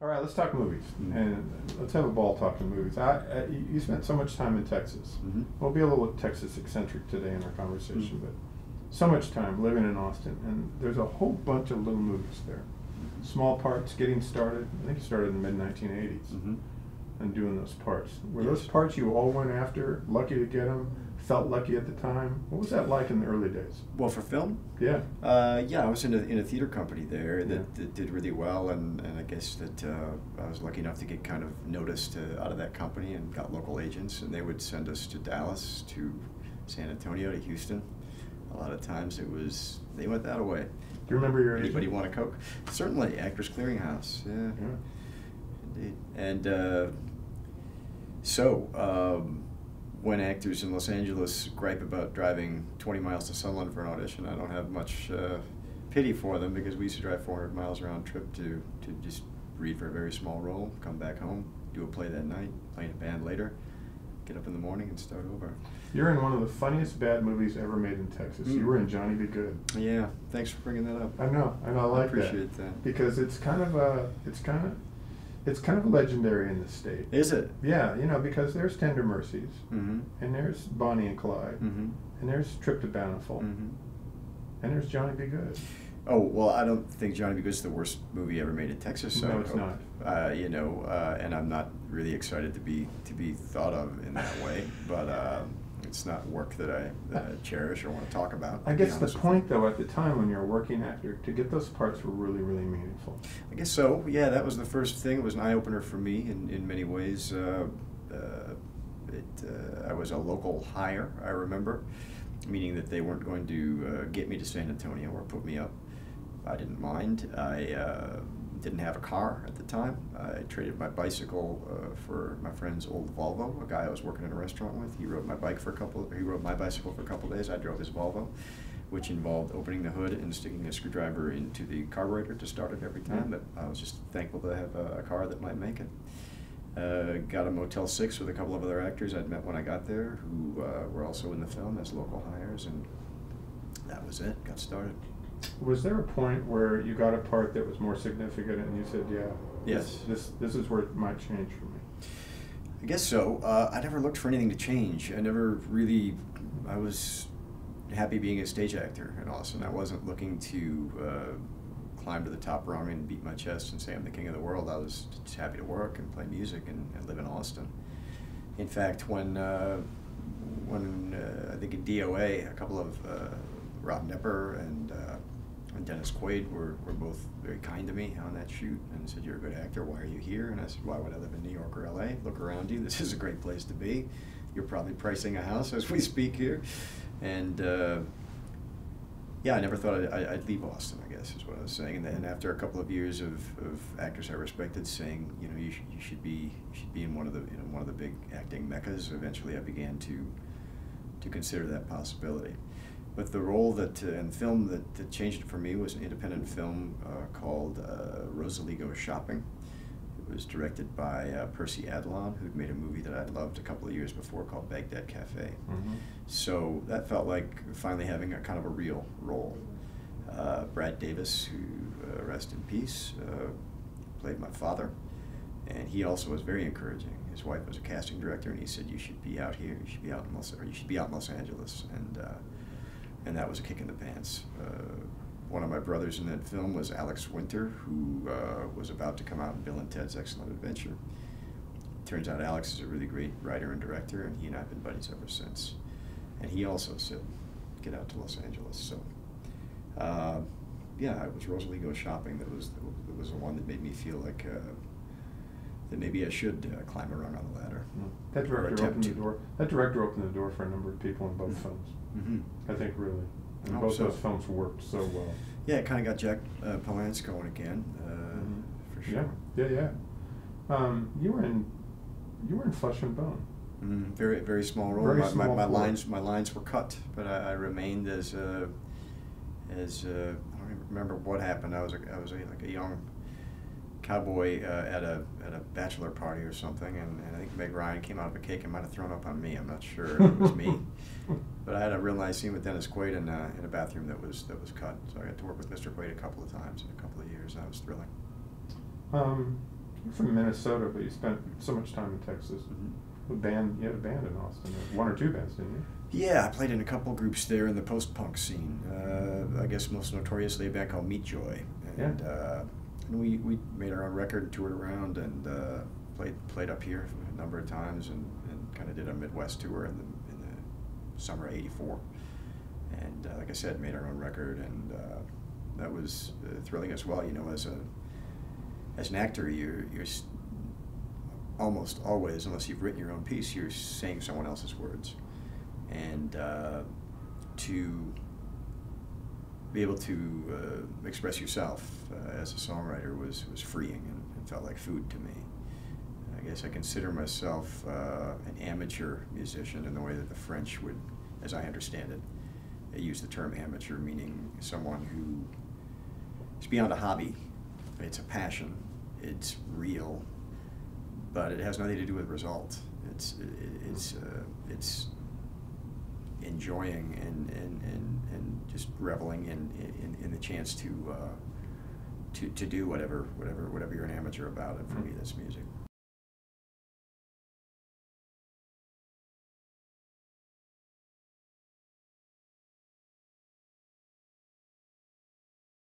All right, let's talk movies, and let's have a ball talking movies. You spent so much time in Texas. We'll be a little Texas eccentric today in our conversation, but so much time living in Austin, and there's a whole bunch of little movies there. Small parts, getting started. I think you started in the mid-1980s, and doing those parts. Were those parts you all went after? Lucky to get them? Felt lucky at the time? What was that like in the early days? Well, for film? Yeah. Yeah, I was in a theater company there that did really well, and I guess that I was lucky enough to get kind of noticed out of that company and got local agents, and they would send us to Dallas, to San Antonio, to Houston. A lot of times they went that way. Do you remember your agent? Anybody want a Coke? Certainly, Actors Clearinghouse, yeah. Indeed. And when actors in Los Angeles gripe about driving 20 miles to Sunland for an audition, I don't have much pity for them, because we used to drive 400 miles round trip to just read for a very small role, come back home, do a play that night, play in a band later, get up in the morning and start over. You're in one of the funniest bad movies ever made in Texas. You were in Johnny Be Good. Yeah, thanks for bringing that up. I know, and I like appreciate that. Because it's kind of legendary in the state. Is it? Yeah, because there's Tender Mercies, and there's Bonnie and Clyde, and there's Trip to Bountiful, and there's Johnny Be Good. Oh, well, I don't think Johnny Be Good is the worst movie ever made in Texas. So no, it's not. And I'm not really excited to be thought of in that way, but it's not work that I cherish or want to talk about. I guess the point, though, at the time when you're a working actor, to get those parts were really, really meaningful. I guess so. Yeah, that was the first thing. It was an eye-opener for me in many ways. I was a local hire, I remember, meaning that they weren't going to get me to San Antonio or put me up. I didn't mind. I didn't have a car at the time. I traded my bicycle for my friend's old Volvo, a guy I was working in a restaurant with. He rode my bicycle for a couple days. I drove his Volvo, which involved opening the hood and sticking a screwdriver into the carburetor to start it every time. But I was just thankful to have a car that might make it. Got a Motel 6 with a couple of other actors I'd met when I got there, who were also in the film as local hires, and that was it. Got started. Was there a point where you got a part that was more significant and you said, yeah, yes, this is where it might change for me? I guess so. I never looked for anything to change. I was happy being a stage actor in Austin. I wasn't looking to climb to the top rung and beat my chest and say I'm the king of the world. I was just happy to work and play music and live in Austin. In fact, when I think in DOA, a couple of Rob Nepper and Dennis Quaid were both very kind to me on that shoot and said, "You're a good actor, why are you here?" And I said, "Why would I live in New York or LA? Look around you, this is a great place to be. You're probably pricing a house as we speak here." And yeah, I never thought I'd leave Austin, I guess is what I was saying. And then after a couple of years of actors I respected saying, you should be in one of the big acting meccas, eventually I began to consider that possibility. But the role and film that changed it for me was an independent film called Rosalie Goes Shopping. It was directed by Percy Adlon, who'd made a movie that I'd loved a couple of years before called Baghdad Cafe. So that felt like finally having a kind of a real role. Brad Davis, who rest in peace, played my father, and he also was very encouraging. His wife was a casting director, and he said, "You should be out here. You should be out in Los Angeles." And that was a kick in the pants. One of my brothers in that film was Alex Winter, who was about to come out in Bill and Ted's Excellent Adventure. Turns out Alex is a really great writer and director, and he and I have been buddies ever since. And he also said, "Get out to Los Angeles." So, yeah, it was Rosalie Goes Shopping that was the one that made me feel like that maybe I should climb a rung on the ladder. That director opened the door. That director opened the door for a number of people in both films. I think really, and both those films worked so well. Yeah, it kind of got Jack Palance going again, for sure. Yeah. You were in Flesh and Bone. Very, very small role. My lines were cut, but I remained as I don't remember what happened. I was like a young cowboy at a bachelor party or something, and I think Meg Ryan came out of a cake and might have thrown up on me. I'm not sure if it was me, but I had a real nice scene with Dennis Quaid in a bathroom that was cut. So I got to work with Mr. Quaid a couple of times in a couple of years, and that was thrilling. You're from Minnesota, but you spent so much time in Texas. You had a band in Austin, one or two bands, didn't you? Yeah, I played in a couple groups there in the post-punk scene. I guess most notoriously a band called Meat Joy. And, and we made our own record and toured around and played up here a number of times and kind of did a Midwest tour in the summer of '84. And like I said, made our own record, and that was thrilling as well. You know, as an actor, you're almost always, unless you've written your own piece, you're saying someone else's words. And to be able to express yourself as a songwriter was freeing and felt like food to me. I guess I consider myself an amateur musician in the way that the French would, as I understand it, they use the term amateur, meaning someone who is beyond a hobby. It's a passion. It's real, but it has nothing to do with result. It's enjoying and just reveling in the chance to do whatever you're an amateur about. And for me, that's music.